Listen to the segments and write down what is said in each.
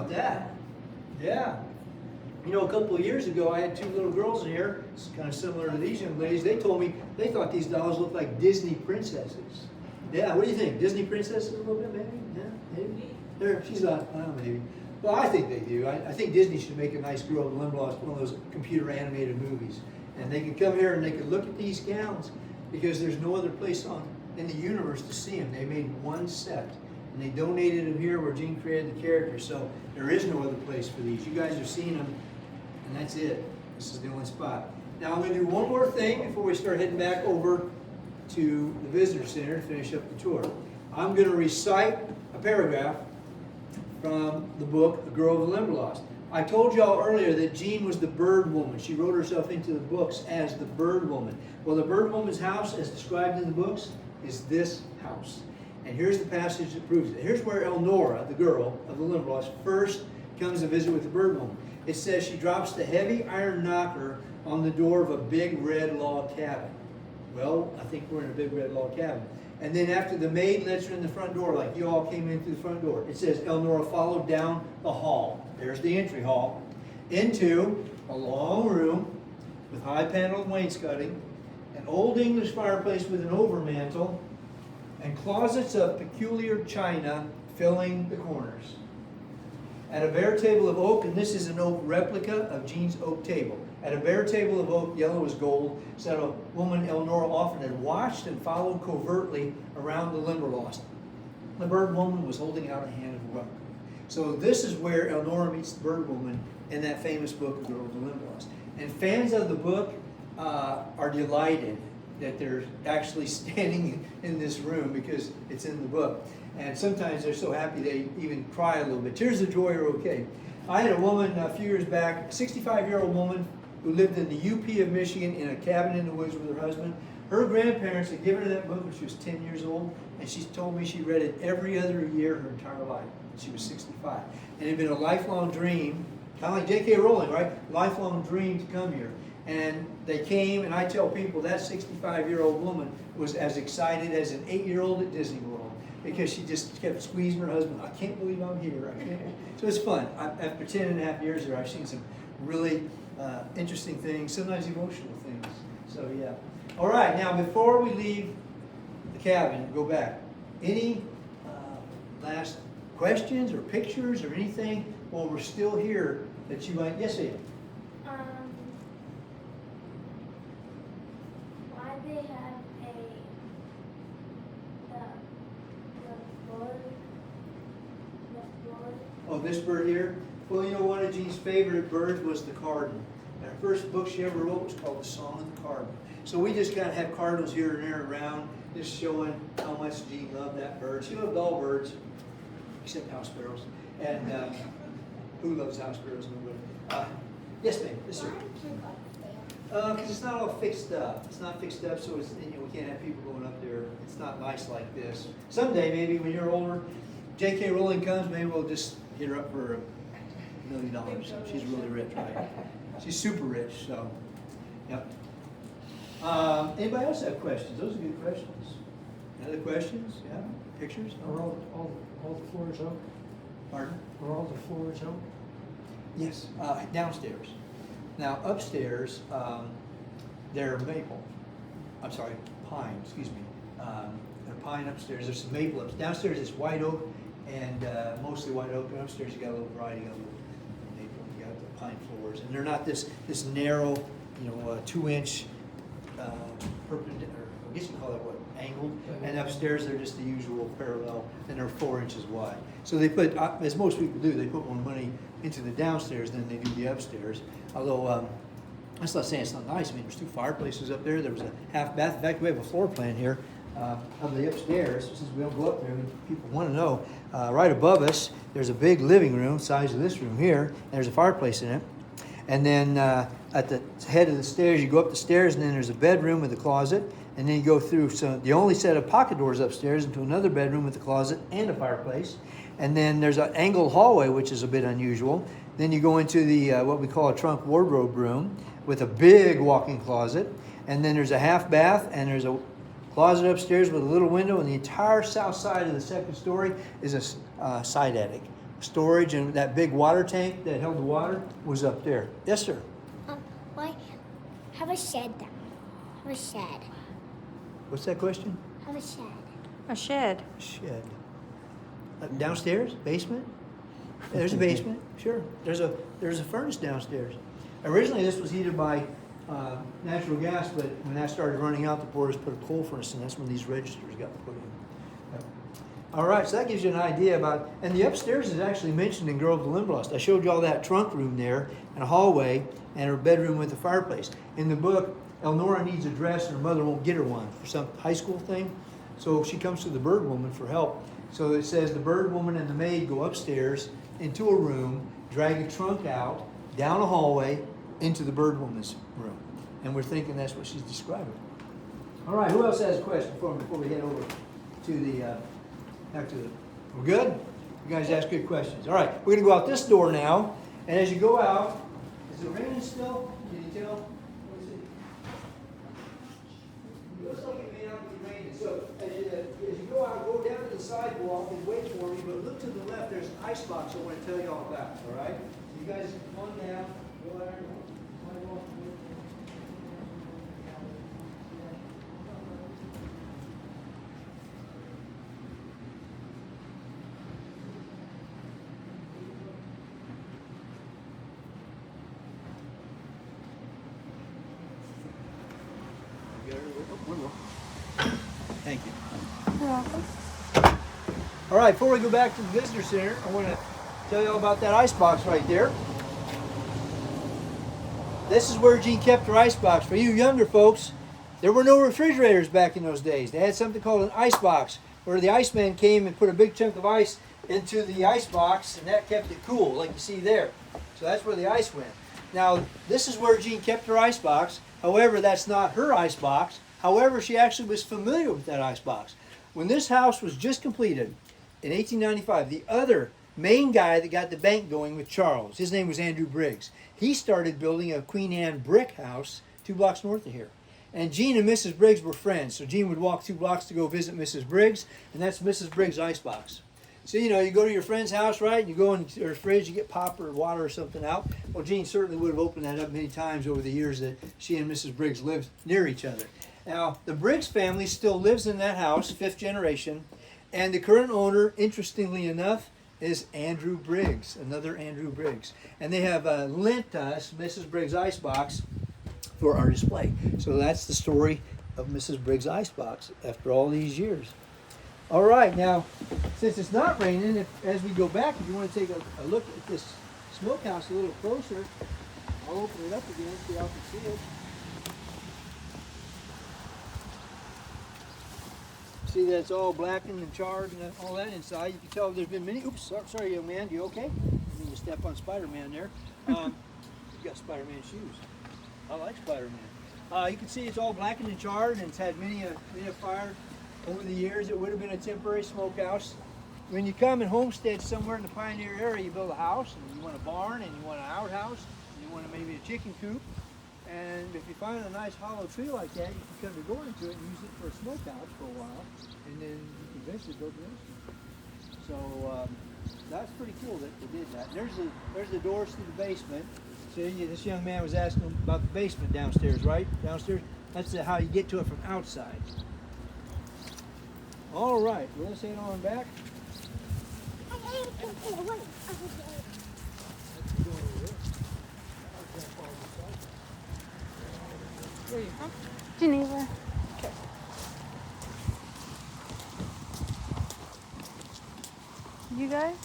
about that? Yeah. You know, a couple of years ago, I had two little girls in here. It's kind of similar to these young ladies. They told me they thought these dolls looked like Disney princesses. Yeah, what do you think? Disney princesses a little bit, maybe? Yeah, maybe. There, she's not, well, maybe. Well, I think they do. I think Disney should make a nice Girl of Limberlost, one of those computer animated movies. And they could come here and they could look at these gowns because there's no other place in the universe to see them. They made one set. And they donated them here where Gene created the character. So there is no other place for these. You guys are seeing them, and that's it. This is the only spot. Now I'm going to do one more thing before we start heading back over to the visitor center to finish up the tour. I'm going to recite a paragraph from the book, The Girl of the Limberlost. I told y'all earlier that Jean was the bird woman. She wrote herself into the books as the bird woman. Well, the bird woman's house, as described in the books, is this house. And here's the passage that proves it. Here's where Elnora, the girl of the Limberlost, first comes to visit with the bird woman. It says she drops the heavy iron knocker on the door of a big red log cabin. Well, I think we're in a big red log cabin. And then after the maid lets her in the front door, like you all came in through the front door, it says Elnora followed down the hall. There's the entry hall. Into a long room with high paneled wainscoting, an old English fireplace with an overmantel, and closets of peculiar china filling the corners. At a bare table of oak, and this is an oak replica of Jean's oak table. At a bare table of oak, yellow as gold, sat a woman Elnora often had watched and followed covertly around the Limberlost. The bird woman was holding out a hand of welcome. So this is where Elnora meets the bird woman in that famous book, The Girl of the Limberlost. And fans of the book are delighted that they're actually standing in this room because it's in the book. And sometimes they're so happy they even cry a little bit. Tears of joy are okay. I had a woman a few years back, a 65-year-old woman who lived in the UP of Michigan in a cabin in the woods with her husband. Her grandparents had given her that book when she was 10 years old, and she told me she read it every other year her entire life. She was 65. And it had been a lifelong dream, kind of like J.K. Rowling, right? Lifelong dream to come here. And they came, and I tell people that 65-year-old woman was as excited as an 8-year-old at Disney World because she just kept squeezing her husband. I can't believe I'm here. I can't. So it's fun. After 10 and a half years there, I've seen some really interesting things, sometimes emotional things. So yeah. All right, now before we leave the cabin, go back. Any last questions or pictures or anything while we're still here that you might, yes, Ian? Why they have the bird? Oh, this bird here? Well, you know, one of Jean's favorite birds was the cardinal. And her first book she ever wrote was called The Song of the Cardinal. So we just kind of have cardinals here and there around, just showing how much Jean loved that bird. She loved all birds, except house sparrows. And who loves house sparrows? Nobody. Yes, ma'am. Yes, sir. Because it's not all fixed up. It's not fixed up, so it's, you know, we can't have people going up there. It's not nice like this. Someday, maybe when you're older, J.K. Rowling comes, maybe we'll just get her up for $1 million. She's really rich, right? She's super rich, so, yep. Anybody else have questions? Those are good questions. Any other questions? Yeah? Pictures? Are all the floors oak? Pardon? Are all the floors oak? Yes, downstairs. Now, upstairs, they're maple. I'm sorry, pine, excuse me. They're pine upstairs. There's some maple upstairs. Downstairs it's white oak and mostly white oak. And upstairs you got a little variety. You got a little maple. You got the pine floors. And they're not this narrow, 2-inch perpendicular, I guess you call that what, angled. And upstairs they're just the usual parallel, and they're 4 inches wide. So they put, as most people do, they put more money into the downstairs than they do the upstairs. Although, that's not saying it's not nice. I mean, there's 2 fireplaces up there. There was a half bath. In fact, we have a floor plan here of the upstairs. Since we don't go up there, people want to know. Right above us, there's a big living room, size of this room here. And there's a fireplace in it. And then at the head of the stairs, you go up the stairs, and then there's a bedroom with a closet. And then you go through the only set of pocket doors upstairs into another bedroom with a closet and a fireplace. And then there's an angled hallway, which is a bit unusual. Then you go into the what we call a trunk wardrobe room with a big walk-in closet. And then there's a half bath, and there's a closet upstairs with a little window. And the entire south side of the second story is a side attic. storage, and that big water tank that held the water was up there. Yes, sir. Why have a shed down? Have a shed. What's that question? Have a shed. A shed. Shed. Downstairs? Basement? Yeah, there's a basement, sure. There's a furnace downstairs. Originally, this was heated by natural gas, but when that started running out, the boarders put a coal furnace in. That's when these registers got put in. All right, so that gives you an idea about, and the upstairs is actually mentioned in Girl of the Limberlost. I showed you all that trunk room there, and a hallway, and her bedroom with a fireplace. In the book, Elnora needs a dress, and her mother won't get her one for some high school thing. So she comes to the bird woman for help. So it says the bird woman and the maid go upstairs into a room, drag a trunk out, down a hallway, into the bird woman's room. And we're thinking that's what she's describing. All right, who else has a question before we head over to the we're good? You guys ask good questions. All right, we're gonna go out this door now. And as you go out, is it raining still? Can you tell? What is it? It looks like it may not be raining. So as you go out, go down to the sidewalk and wait for me, but look to the left, there's an ice box I want to tell you all about, all right? So you guys come on down, go out there, sidewalk, Thank you. You're welcome. All right, before we go back to the visitor center, I want to tell you all about that ice box right there. This is where Jean kept her ice box. For you younger folks, there were no refrigerators back in those days. They had something called an ice box, where the iceman came and put a big chunk of ice into the ice box, and that kept it cool, like you see there. So that's where the ice went. Now, this is where Jean kept her ice box. However, that's not her ice box. However, she actually was familiar with that ice box. When this house was just completed in 1895, the other main guy that got the bank going with Charles, his name was Andrew Briggs. He started building a Queen Anne brick house 2 blocks north of here. And Jean and Mrs. Briggs were friends. So Jean would walk 2 blocks to go visit Mrs. Briggs, and that's Mrs. Briggs' icebox. So, you know, you go to your friend's house, right? And you go in her fridge, you get pop or water or something out. Well, Jean certainly would have opened that up many times over the years that she and Mrs. Briggs lived near each other. Now, the Briggs family still lives in that house, 5th generation, and the current owner, interestingly enough, is Andrew Briggs, another Andrew Briggs. And they have lent us Mrs. Briggs' icebox for our display. So that's the story of Mrs. Briggs' icebox after all these years. All right, now, since it's not raining, as we go back, if you want to take a look at this smokehouse a little closer, I'll open it up again so y'all can see it. See that it's all blackened and charred and all that inside. You can tell there's been many. Oops, sorry, young man. You okay? I need to step on Spider-Man there. You've got Spider-Man shoes. I like Spider-Man. You can see it's all blackened and charred, and it's had many a fire over the years. It would have been a temporary smokehouse. When you come and homestead somewhere in the Pioneer area, you build a house, and you want a barn, and you want an outhouse, and you want maybe a chicken coop. And if you find a nice hollow tree like that, you can cut a door into it and use it for a smokehouse for a while, and then you can eventually build the rest. So that's pretty cool that they did that. There's the doors to the basement. See, this young man was asking about the basement downstairs, right? Downstairs. That's how you get to it from outside. All right, well, let's head on back. Geneva. Okay. You guys?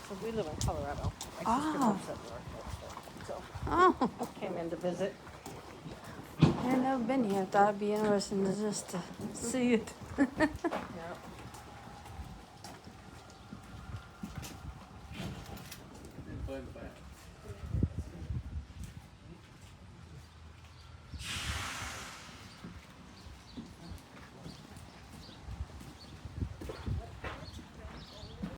So we live in Colorado. My sister Oh. lives up north, so Oh, came in to visit. I've never been here. Thought it'd be interesting to just to see it. Yeah.